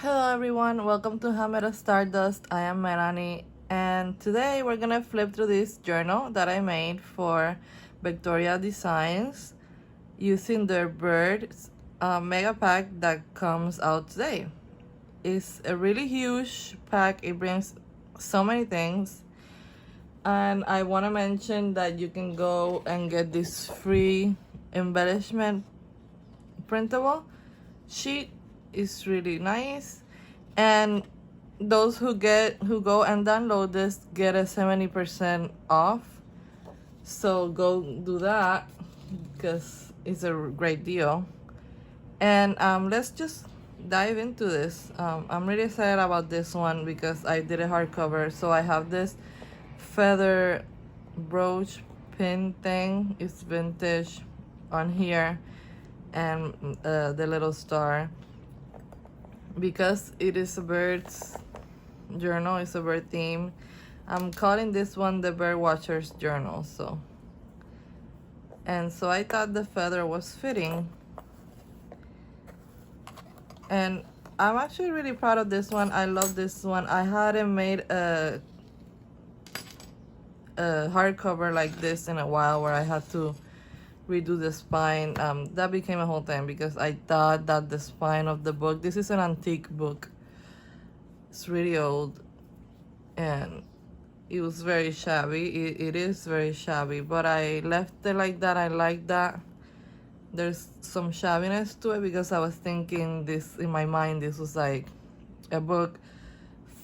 Hello everyone, welcome to Hammer Stardust. I am Melanie, and today we're gonna flip through this journal that I made for Vectoria Designs using their Birds mega pack that comes out today. It's a really huge pack, it brings so many things, and I want to mention that you can go and get this free embellishment printable sheet. Is really nice, and those who go and download this get a 70% off, so go do that because it's a great deal. And let's just dive into this. I'm really excited about this one because I did a hardcover, so I have this feather brooch pin thing. It's vintage on here, and the little star, because it is a bird's journal, it's a bird theme. I'm calling this one the Birdwatcher's journal. So I thought the feather was fitting, and I'm actually really proud of this one. I love this one. I hadn't made a hardcover like this in a while, where I had to redo the spine. That became a whole thing because I thought that the spine of the book, this is an antique book, it's really old, and it was very shabby. It is very shabby, but I left it like that. I like that there's some shabbiness to it because I was thinking this in my mind, this was like a book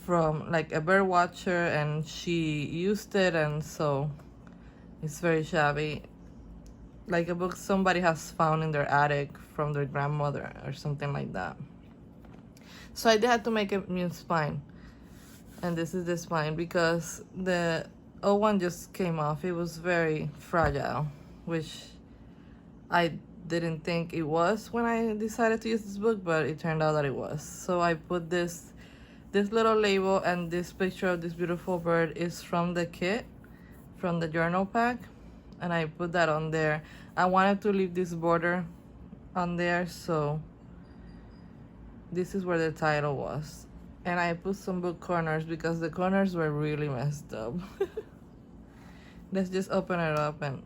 from like a bird watcher, and she used it, and so it's very shabby, like a book somebody has found in their attic from their grandmother or something like that. So I did have to make a new spine, and this is the spine because the old one just came off. It was very fragile, which I didn't think it was when I decided to use this book, but it turned out that it was. So I put this little label, and this picture of this beautiful bird is from the kit, from the journal pack, and I put that on there. I wanted to leave this border on there, so this is where the title was. And I put some book corners because the corners were really messed up. Let's just open it up and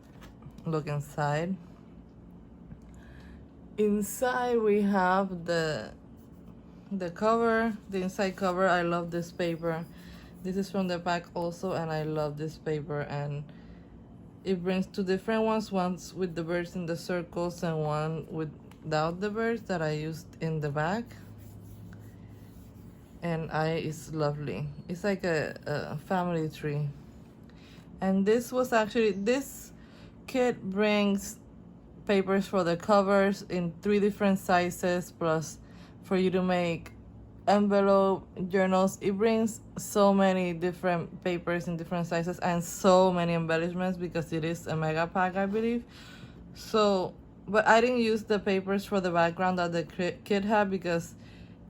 look inside. Inside we have the cover, the inside cover. I love this paper. This is from the pack also, and I love this paper. And it brings two different ones with the birds in the circles and one without the birds that I used in the back. And it's lovely. It's like a family tree. And this was actually, this kit brings papers for the covers in 3 different sizes, plus for you to make envelope journals. It brings so many different papers in different sizes and so many embellishments because it is a mega pack, I believe. So, but I didn't use the papers for the background that the kit had because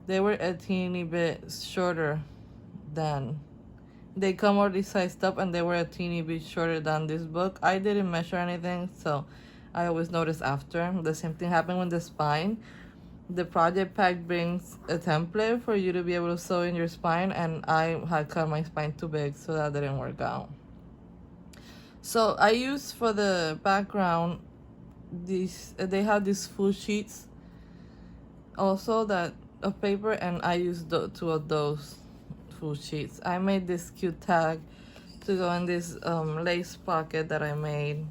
they were a teeny bit shorter than, they come already sized up, and they were a teeny bit shorter than this book. I didn't measure anything, so I always notice after. The same thing happened with the spine. The project pack brings a template for you to be able to sew in your spine, and I had cut my spine too big, so that didn't work out. So I used for the background these, they have these full sheets also that of paper, and I used 2 of those full sheets. I made this cute tag to go in this lace pocket that I made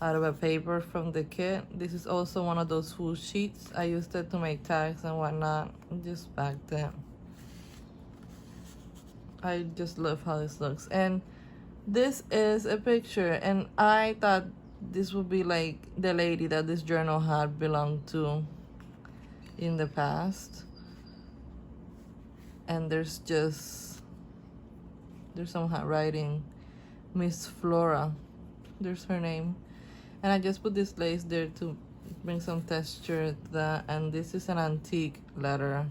out of a paper from the kit. This is also one of those full sheets. I used it to make tags and whatnot. Just backed it. I just love how this looks. And this is a picture, and I thought this would be like the lady that this journal had belonged to in the past. And there's some handwriting. Miss Flora, there's her name. And I just put this lace there to bring some texture to that. And this is an antique letter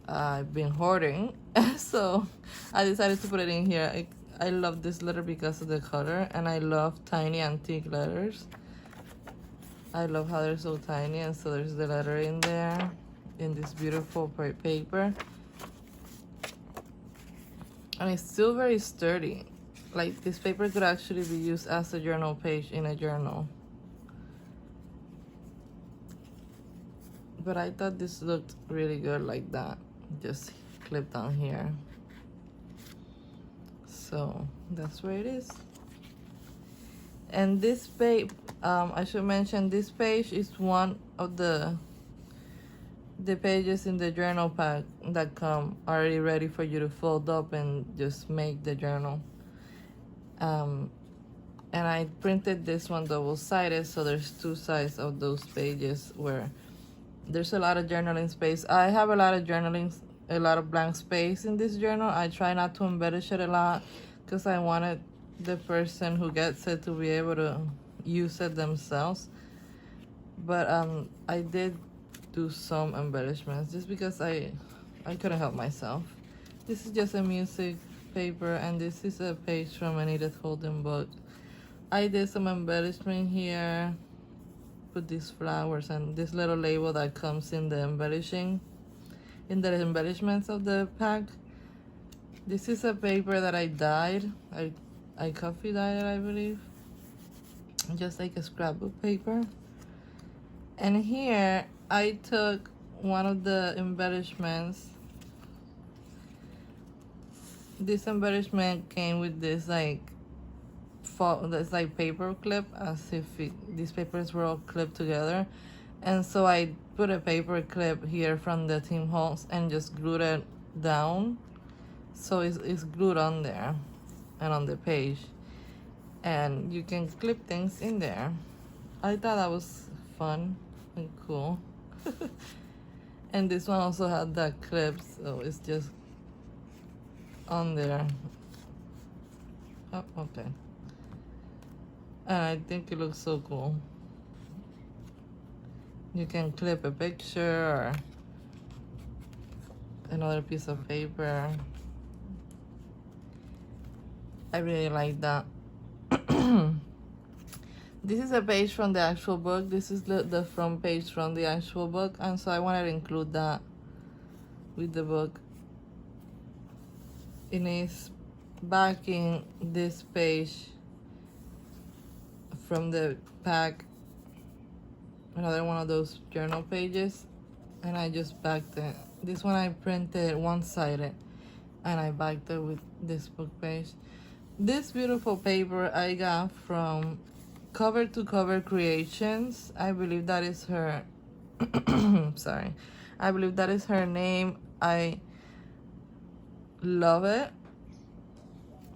I've been hoarding, so I decided to put it in here. I love this letter because of the color, and I love tiny antique letters. I love how they're so tiny, and so there's the letter in there. in this beautiful paper. And it's still very sturdy. Like, this paper could actually be used as a journal page in a journal. But I thought this looked really good like that. Just clipped on here. So that's where it is. And this page, I should mention, this page is one of the pages in the journal pack that come already ready for you to fold up and just make the journal. And I printed this one double-sided, so there's two sides of those pages where there's a lot of journaling space. I have a lot of blank space in this journal. I try not to embellish it a lot because I wanted the person who gets it to be able to use it themselves. But I did do some embellishments just because I couldn't help myself. This is just a music paper, and this is a page from an Edith Holden book. I did some embellishment here, put these flowers and this little label that comes in the embellishments of the pack. This is a paper that I dyed. I coffee dyed it, I believe. Just like a scrapbook paper. And here I took one of the embellishments. This embellishment came with this like paper clip, as if these papers were all clipped together. And so I put a paper clip here from the Tim Holtz and just glued it down, so it's glued on there and on the page, and you can clip things in there. I thought that was fun and cool. And this one also had that clip, so it's just on there. Oh, okay. And I think it looks so cool. You can clip a picture or another piece of paper. I really like that. This is a page from the actual book. This is the front page from the actual book, and so I wanted to include that with the book. It is backing this page from the pack, another one of those journal pages, and I just backed it. This one I printed one-sided, and I backed it with this book page. This beautiful paper I got from Cover to Cover Creations. I believe that is her sorry, I believe that is her name. I love it.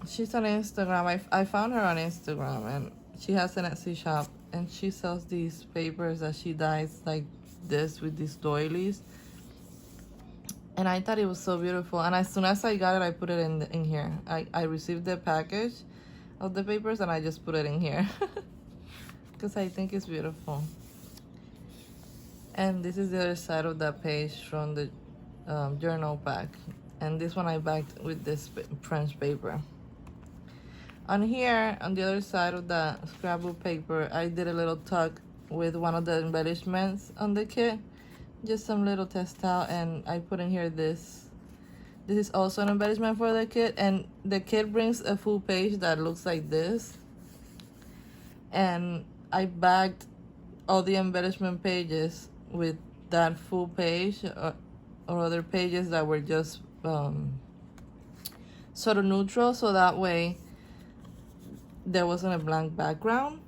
She's on Instagram. I found her on Instagram, and she has an Etsy shop, and she sells these papers that she dyes like this with these doilies. And I thought it was so beautiful, and as soon as I got it, I put it in here. I received the package of the papers, and I just put it in here because I think it's beautiful. And this is the other side of that page from the journal pack, and this one I backed with this French paper. On here, on the other side of the scrapbook paper, I did a little tuck with one of the embellishments on the kit. Just some little textile, and I put in here this. This is also an embellishment for the kit, and the kit brings a full page that looks like this. And I bagged all the embellishment pages with that full page, or other pages that were just sort of neutral, so that way there wasn't a blank background.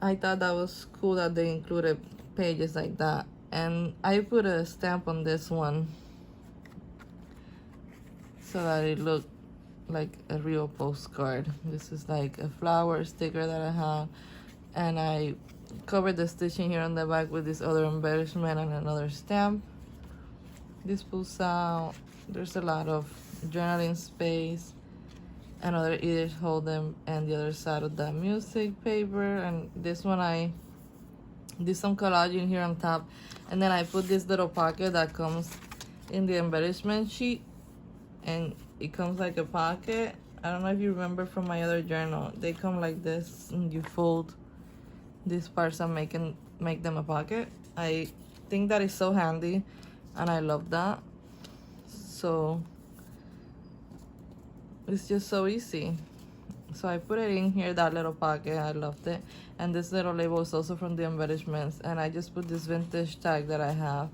I thought that was cool that they included pages like that. And I put a stamp on this one so that it looked like a real postcard. This is like a flower sticker that I have, and I covered the stitching here on the back with this other embellishment and another stamp. This pulls out. There's a lot of journaling space, another Edith Holden, and the other side of that music paper. And this one I did some collaging here on top, and then I put this little pocket that comes in the embellishment sheet, and it comes like a pocket. I don't know if you remember from my other journal, they come like this, and you fold these parts and make them a pocket. I think that is so handy, and I love that. So it's just so easy. So I put it in here, that little pocket. I loved it. And this little label is also from the Embellishments, and I just put this vintage tag that I have.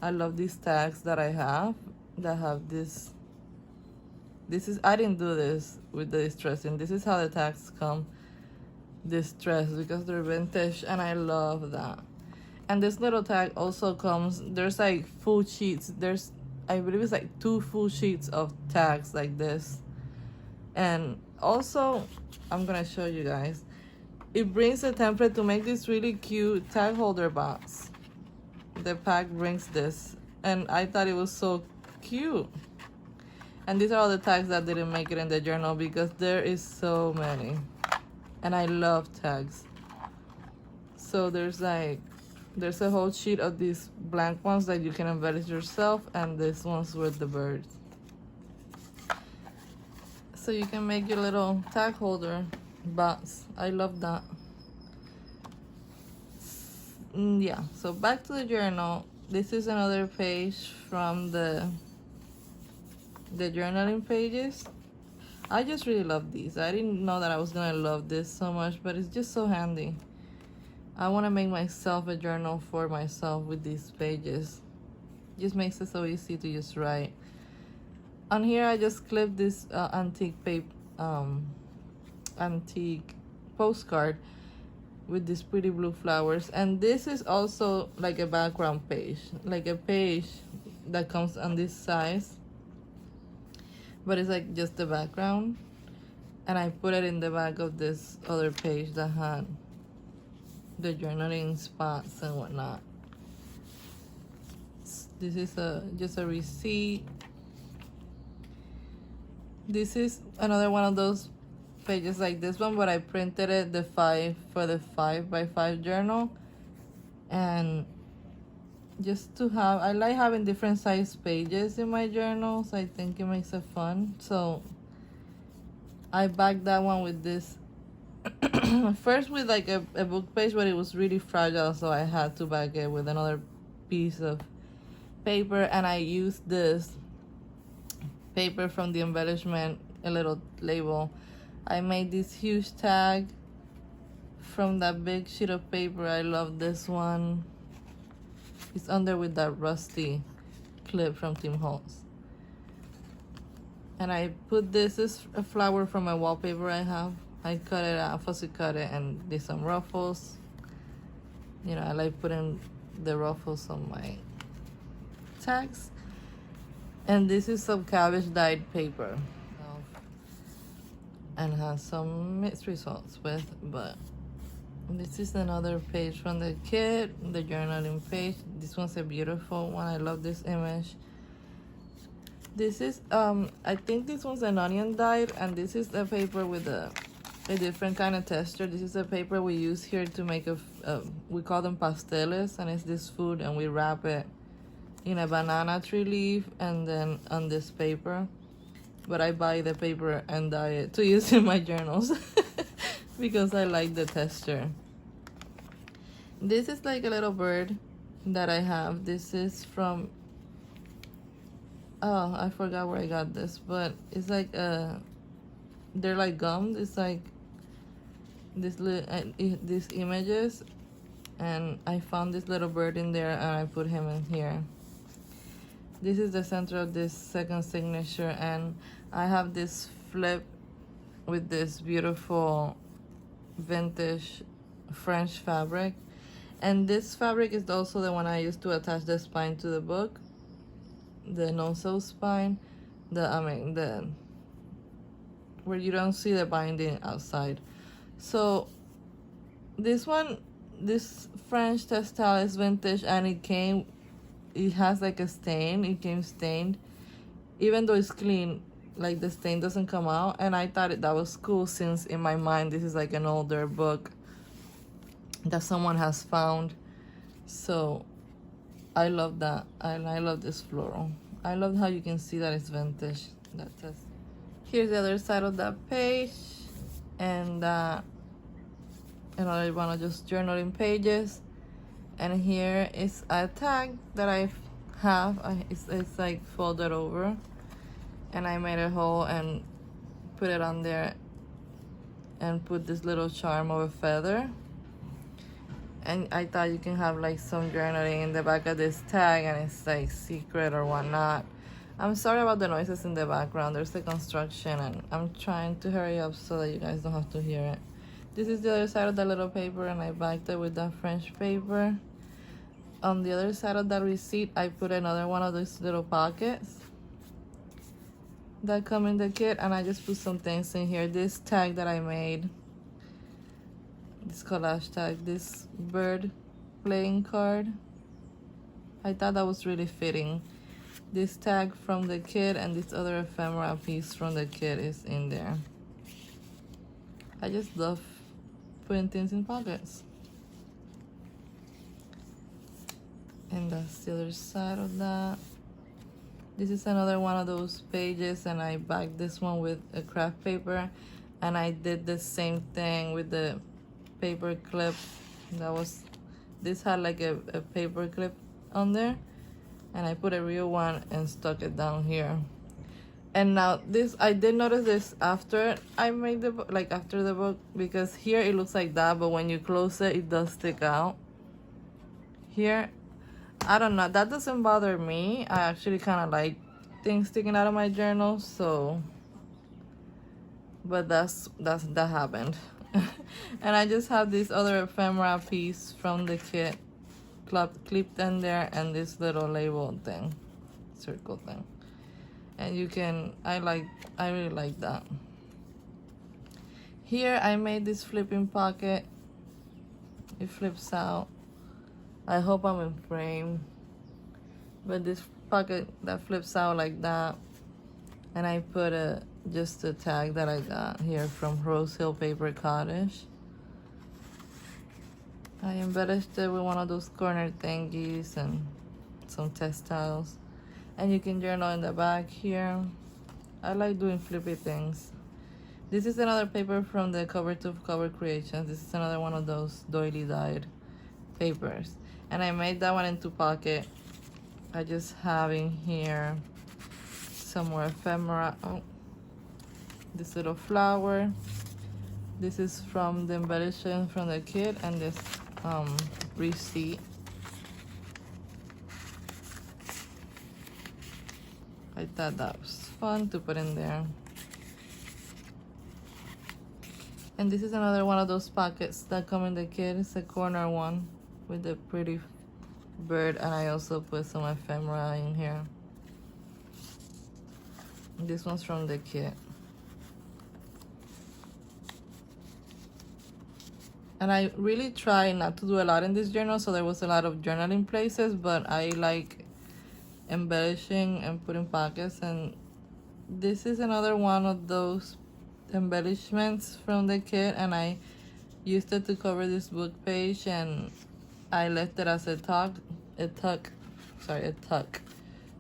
I love these tags that I have that have this. This is, I didn't do this with the distressing. This is how the tags come distressed, because they're vintage, and I love that. And this little tag also comes, there's like full sheets. There's, I believe it's like 2 full sheets of tags like this. And also, I'm gonna show you guys, it brings a template to make this really cute tag holder box. The pack brings this, and I thought it was so cute. And these are all the tags that didn't make it in the journal, because there is so many, and I love tags. So there's a whole sheet of these blank ones that you can embellish yourself, and this one's with the birds. So you can make your little tag holder box. I love that. Yeah, so back to the journal. This is another page from the journaling pages. I just really love these. I didn't know that I was gonna love this so much, but it's just so handy. I want to make myself a journal for myself with these pages. Just makes it so easy to just write. On here I just clipped this antique postcard with these pretty blue flowers, and this is also like a background page, like a page that comes on this size, but it's like just the background, and I put it in the back of this other page that had the journaling spots and whatnot. This is just a receipt. This is another one of those pages like this one, but I printed it for the 5x5 journal, and just to have, I like having different size pages in my journals. I think it makes it fun. So I backed that one with this first with like a book page, but it was really fragile, so I had to back it with another piece of paper, and I used this paper from the Embellishment, a little label. I made this huge tag from that big sheet of paper. I love this one. It's under with that rusty clip from Tim Holtz. And I put this is a flower from a wallpaper I have. I cut it out, fussy cut it, and did some ruffles. You know, I like putting the ruffles on my tags. And this is some cabbage dyed paper, and has some mixed results with, but this is another page from the kit, the journaling page. This one's a beautiful one. I love this image. This is I think this one's an onion dyed, and this is a paper with a different kind of texture. This is a paper we use here to make we call them pasteles, and it's this food, and we wrap it in a banana tree leaf and then on this paper. But I buy the paper and dye it to use in my journals because I like the texture. This is like a little bird that I have. This is from, oh, I forgot where I got this, but it's like they're like gummed. It's like these images, and I found this little bird in there, and I put him in here. This is the center of this second signature, and I have this flip with this beautiful vintage French fabric, and this fabric is also the one I used to attach the spine to the book, the no-sew spine, the where you don't see the binding outside. So this one, this French textile is vintage, and it has like a stain. It came stained, even though it's clean, like the stain doesn't come out. And I thought that was cool, since in my mind this is like an older book that someone has found. So I love that. I love this floral. I love how you can see that it's vintage. Here's the other side of that page, and another one of just journaling pages. And here is a tag that I have. It's like folded over, and I made a hole and put it on there and put this little charm of a feather. And I thought you can have like some journaling in the back of this tag, and it's like secret or whatnot. I'm sorry about the noises in the background. There's the construction, and I'm trying to hurry up so that you guys don't have to hear it. This is the other side of the little paper, and I backed it with that French paper. On the other side of that receipt, I put another one of those little pockets that come in the kit, and I just put some things in here. This tag that I made, this collage tag, this bird playing card, I thought that was really fitting. This tag from the kit and this other ephemera piece from the kit is in there. I just love putting things in pockets. And that's the other side of that. This is another one of those pages, and I backed this one with a craft paper, and I did the same thing with the paper clip. This had like a paper clip on there, and I put a real one and stuck it down here. And now this, I did notice this after I made the book, like after the book, because here it looks like that, but when you close it, it does stick out. Here, I don't know, that doesn't bother me. I actually kind of like things sticking out of my journal, so, but that happened. And I just have this other ephemera piece from the kit clipped in there, and this little label thing, circle thing. And you can, I really like that. Here I made this flipping pocket. It flips out. I hope I'm in frame. But this pocket that flips out like that. And I put just a tag that I got here from Rose Hill Paper Cottage. I embellished it with one of those corner thingies and some textiles. And you can journal in the back here. I like doing flippy things. This is another paper from the Cover to Cover Creations. This is another one of those doily dyed papers. And I made that one into pocket. I just have in here some more ephemera. Oh, this little flower. This is from the embellishment from the kit, and this receipt. I thought that was fun to put in there. And this is another one of those pockets that come in the kit. It's a corner one with a pretty bird, and I also put some ephemera in here. This one's from the kit. And I really try not to do a lot in this journal, so there was a lot of journaling places, but I like embellishing and putting pockets. And this is another one of those embellishments from the kit, and I used it to cover this book page, and I left it as a tuck,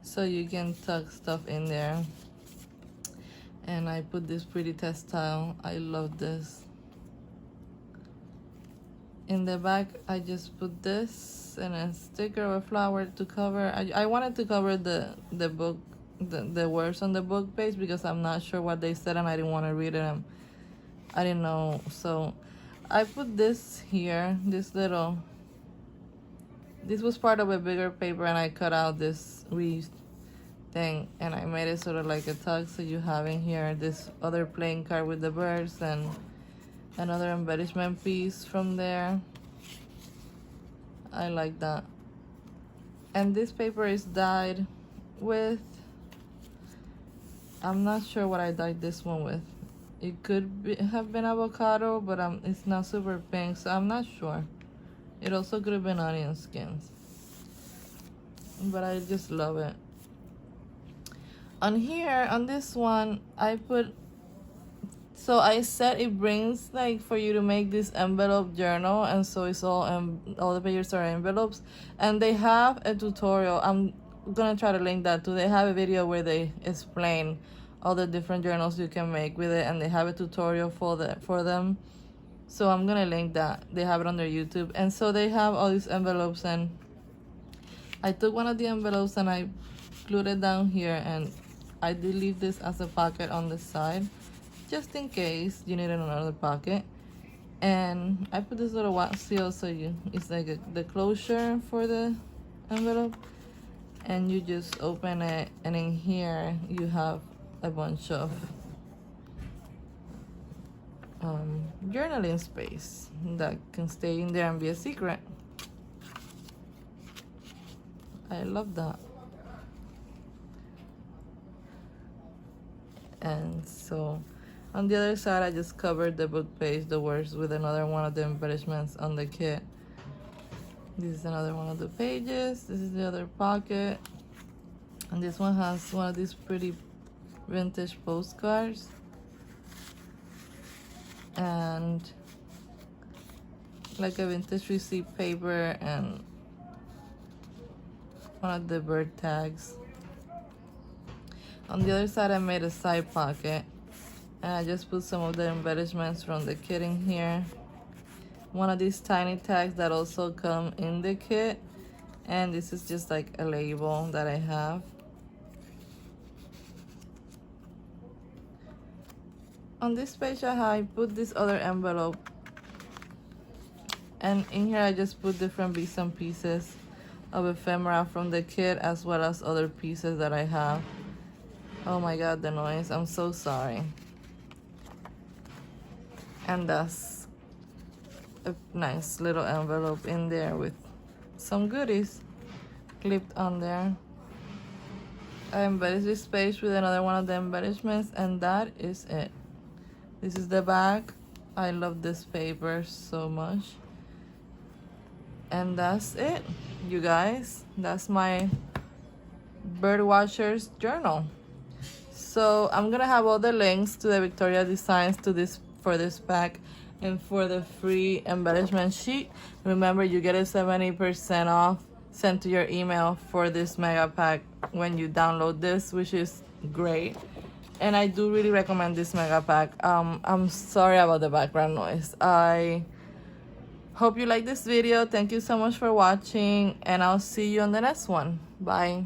so you can tuck stuff in there. And I put this pretty textile. I love this. In the back, I just put this and a sticker or a flower to cover. I wanted to cover the book, the words on the book page, because I'm not sure what they said and I didn't want to read it. I didn't know. So I put this here, this was part of a bigger paper, and I cut out this wreath thing and I made it sort of like a tug. So you have in here this other playing card with the birds and another embellishment piece from there. I like that. And this paper is dyed with, I'm not sure what I dyed this one with. It could have been avocado, but it's not super pink, so I'm not sure. It also could have been onion skins, but I just love it. On here, on this one, I put, so I said it brings like for you to make this envelope journal, and so it's all the pages are envelopes, and they have a tutorial. I'm gonna try to link that too. They have a video where they explain all the different journals you can make with it, and they have a tutorial for them. So I'm gonna link that. They have it on their YouTube. And so they have all these envelopes, and I took one of the envelopes and I glued it down here, and I did leave this as a pocket on the side just in case you need another pocket. And I put this little wax seal so it's like the closure for the envelope, and you just open it, and in here you have a bunch of journaling space that can stay in there and be a secret. I love that. And so on the other side, I just covered the book page, the words, with another one of the embellishments on the kit. This is another one of the pages. This is the other pocket. And this one has one of these pretty vintage postcards. And like a vintage receipt paper and one of the bird tags. On the other side, I made a side pocket, and I just put some of the embellishments from the kit in here. One of these tiny tags that also come in the kit, and this is just like a label that I have. On this page, I put this other envelope, and in here I just put different bits and pieces of ephemera from the kit, as well as other pieces that I have. Oh my god, the noise, I'm so sorry. And that's a nice little envelope in there with some goodies clipped on there. I embellished this page with another one of the embellishments, and that is it. This is the back. I love this paper so much. And that's it, you guys. That's my Birdwatcher's journal. So I'm gonna have all the links to the Victoria designs to this for this pack and for the free embellishment sheet. Remember, you get a 70% off sent to your email for this mega pack when you download this, which is great. And I do really recommend this mega pack. I'm sorry about the background noise. I hope you like this video. Thank you so much for watching, and I'll see you on the next one. Bye.